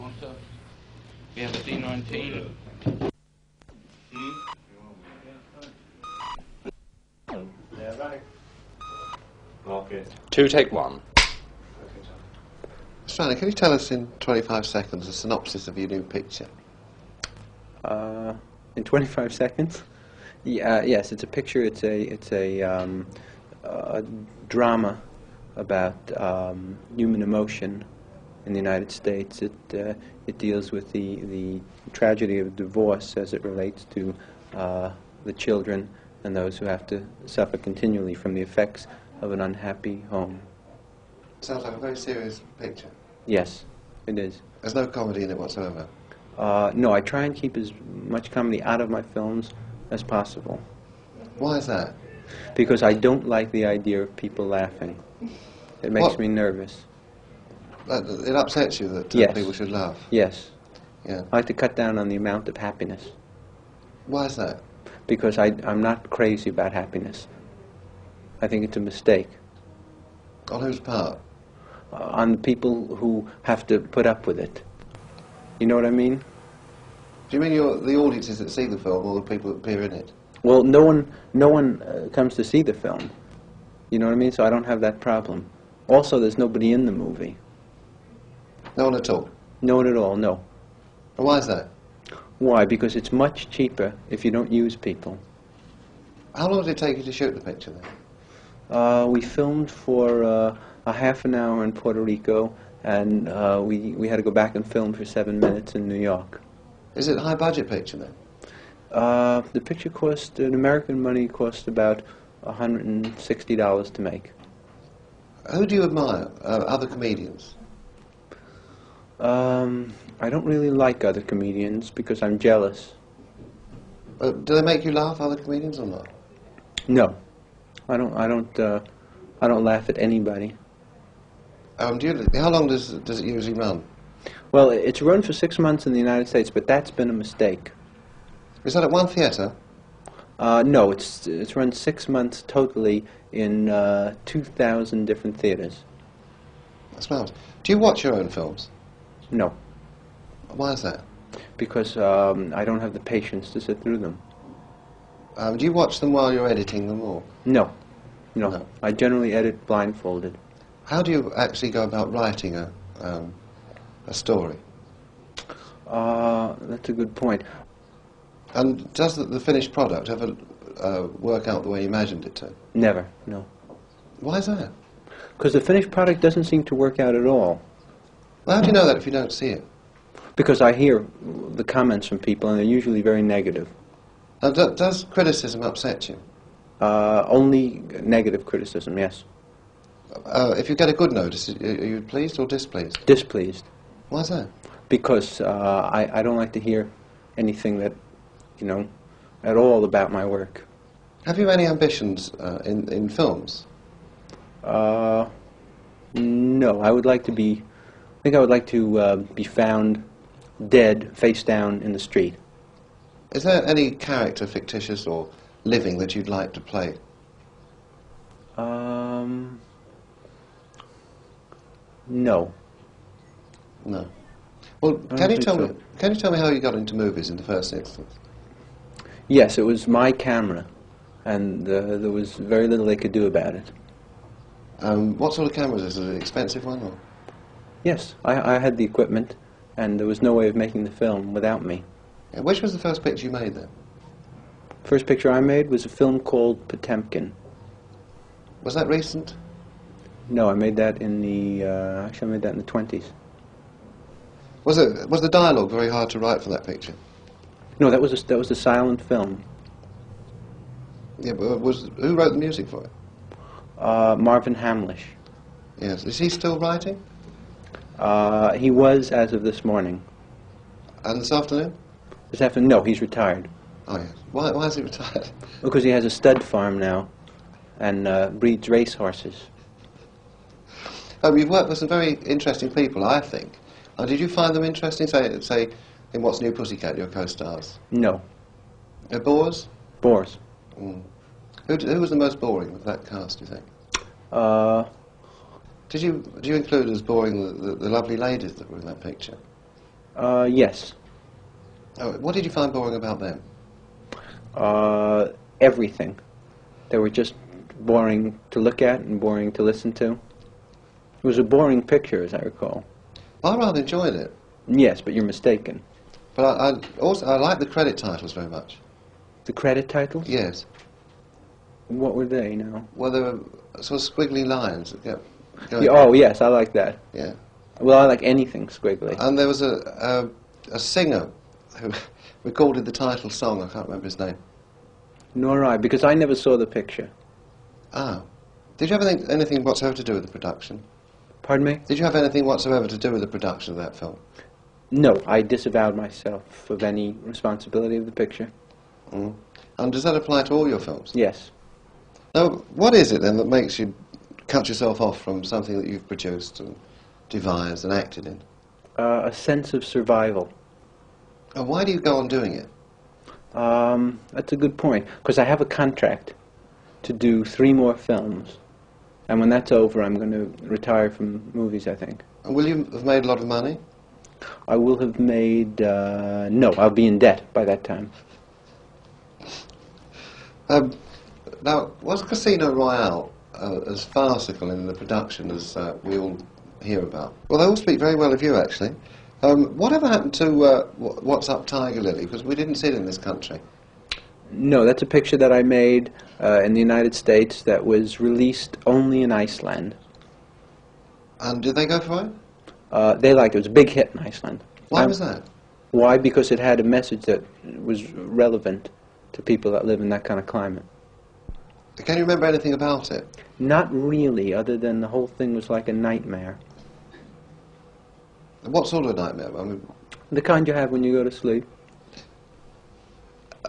want to? We have a D19. Yeah, right. Okay. Two, take one. Stanley, can you tell us in 25 seconds a synopsis of your new picture? In 25 seconds? Yes, it's a picture. It's a drama about human emotion in the United States. It deals with the tragedy of divorce as it relates to the children and those who have to suffer continually from the effects of an unhappy home. Sounds like a very serious picture. Yes, it is. There's no comedy in it whatsoever. No, I try and keep as much comedy out of my films as possible. Why is that? Because I don't like the idea of people laughing. It makes me nervous. It upsets you that Yes. people should laugh? Yes. Yeah. I like to cut down on the amount of happiness. Why is that? Because I'm not crazy about happiness. I think it's a mistake. On whose part? On the people who have to put up with it. You know what I mean? Do you mean the audiences that see the film or the people that appear in it? Well, no one comes to see the film. You know what I mean? So I don't have that problem. Also, there's nobody in the movie. No one at all? No one at all, no. And why is that? Why? Because it's much cheaper if you don't use people. How long did it take you to shoot the picture then? We filmed for a half an hour in Puerto Rico, and we had to go back and film for 7 minutes in New York. Is it a high-budget picture then? The picture cost, in American money, cost about $160 to make. Who do you admire? Other comedians? I don't really like other comedians because I'm jealous. Do they make you laugh, other comedians, or not? No, I don't laugh at anybody. How long does it usually run? Well, it's run for 6 months in the United States, but that's been a mistake. Is that at one theatre? No, it's run 6 months totally in 2,000 different theaters. That's marvellous. Do you watch your own films? No, Why is that? because I don't have the patience to sit through them. Do you watch them while you're editing them, or? No. No. I generally edit blindfolded. How do you actually go about writing a story? That's a good point. And does the finished product ever work out the way you imagined it to? Never, no. Why is that? Because the finished product doesn't seem to work out at all. Well, how do you know that if you don't see it? Because I hear the comments from people, and they're usually very negative. Now, does criticism upset you? Only negative criticism, yes. If you get a good notice, are you pleased or displeased? Displeased. Why is that? Because I don't like to hear anything that, at all about my work. Have you any ambitions in films? No, I would like to be found dead, face down in the street. Is there any character, fictitious or living, that you'd like to play? No. No. Well, can you tell me how you got into movies in the first instance? Yes, it was my camera, and there was very little they could do about it. What sort of camera is it? Is it an expensive one, or? Yes, I had the equipment, and there was no way of making the film without me. Yeah, which was the first picture you made then? First picture I made was a film called Potemkin. Was that recent? No, I made that in the actually I made that in the 20s. Was the dialogue very hard to write for that picture? No, that was a silent film. Yeah, but who wrote the music for it? Marvin Hamlish. Yes. Is he still writing? He was as of this morning. And this afternoon? This afternoon, no, he's retired. Oh yes. Why is he retired? Because he has a stud farm now, and breeds race horses. You've worked with some very interesting people, I think. Did you find them interesting? Say, in What's New Pussycat, your co-stars? No. Bores? Bores. Mm. Who was the most boring of that cast, do you think? Uh, Do you include as boring the lovely ladies that were in that picture? Yes. Oh, what did you find boring about them? Everything. They were just boring to look at and boring to listen to. It was a boring picture, as I recall. I rather enjoyed it. Yes, but you're mistaken. But I like the credit titles very much. The credit titles? Yes. What were they now? Well, there were sort of squiggly lines that kept going. Yeah, oh, yes, I like that. Yeah. Well, I like anything squiggly. And there was a singer who recorded the title song. I can't remember his name. Nor I, because I never saw the picture. Ah. Did you have anything whatsoever to do with the production? Pardon me? Did you have anything whatsoever to do with the production of that film? No, I disavowed myself of any responsibility of the picture. Mm. And does that apply to all your films? Yes. Now, what is it then that makes you cut yourself off from something that you've produced and devised and acted in? A sense of survival. And why do you go on doing it? That's a good point, because I have a contract to do 3 more films, and when that's over I'm going to retire from movies, I think. And will you have made a lot of money? I will have made, no, I'll be in debt by that time. Now, was Casino Royale as farcical in the production as we all hear about? Well, they all speak very well of you, actually. Whatever happened to What's Up, Tiger Lily? Because we didn't see it in this country. No, that's a picture that I made in the United States that was released only in Iceland. And did they go for it? They liked it. It was a big hit in Iceland. Why was that? Why? Because it had a message that was relevant to people that live in that kind of climate. Can you remember anything about it? Not really, other than the whole thing was like a nightmare. What sort of nightmare? I mean, The kind you have when you go to sleep.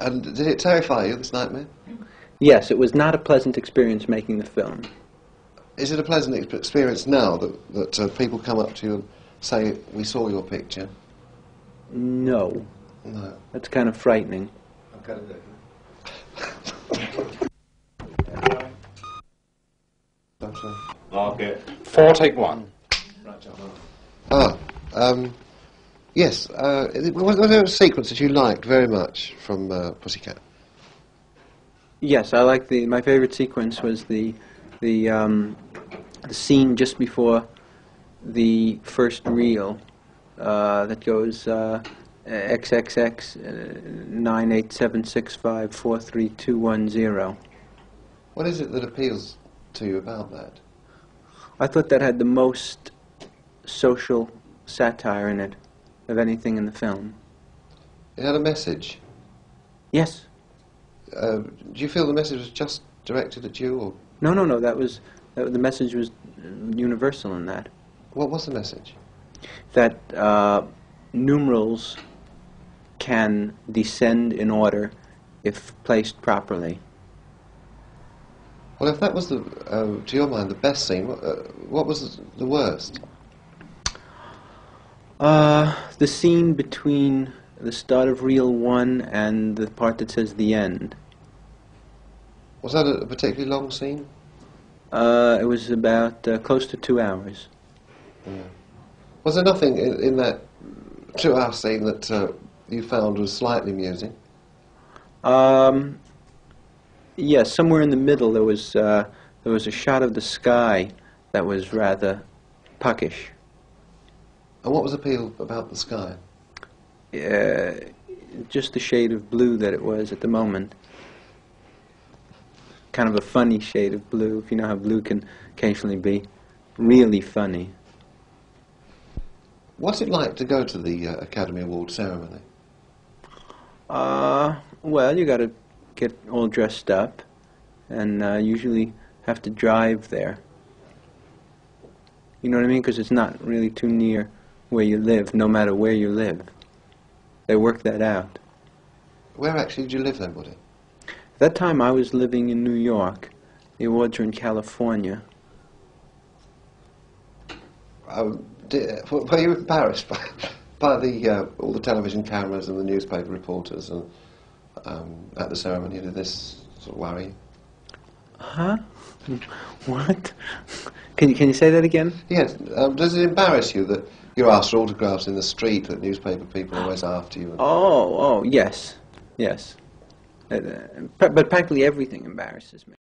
and did it terrify you, this nightmare? Yes, it was not a pleasant experience making the film. Is it a pleasant experience now that people come up to you and say, we saw your picture? No. No. That's kind of frightening. Okay. 4, take 1. Yes. Was there a sequence that you liked very much from Pussycat? Yes, I like my favorite sequence was the scene just before the first reel that goes XXX 98765432210. What is it that appeals to you about that? I thought that had the most social satire in it of anything in the film. It had a message. Yes. Do you feel the message was just directed at you, or No. The message was universal in that. what was the message? That numerals can descend in order if placed properly. Well, if that was to your mind, the best scene, what was the worst? The scene between the start of reel 1 and the part that says the end. Was that a particularly long scene? It was about close to 2 hours. Yeah. Was there nothing in that 2-hour scene that you found was slightly amusing? Yes, somewhere in the middle there was a shot of the sky that was rather puckish. And what was appeal about the sky? Just the shade of blue that it was at the moment. Kind of a funny shade of blue, if you know how blue can occasionally be. Really funny. What's it like to go to the Academy Award ceremony? Well, you got to get all dressed up, and usually have to drive there. You know what I mean? Because it's not really too near where you live, no matter where you live. They work that out. Where actually did you live then, Woody? At that time I was living in New York. The awards were in California. Were you embarrassed by all the television cameras and the newspaper reporters and, at the ceremony? Did this sort of worry you? Huh? What? Can you say that again? Yes. Does it embarrass you that You're asked for autographs in the street, that newspaper people are always after you. Oh, yes, yes. But practically everything embarrasses me.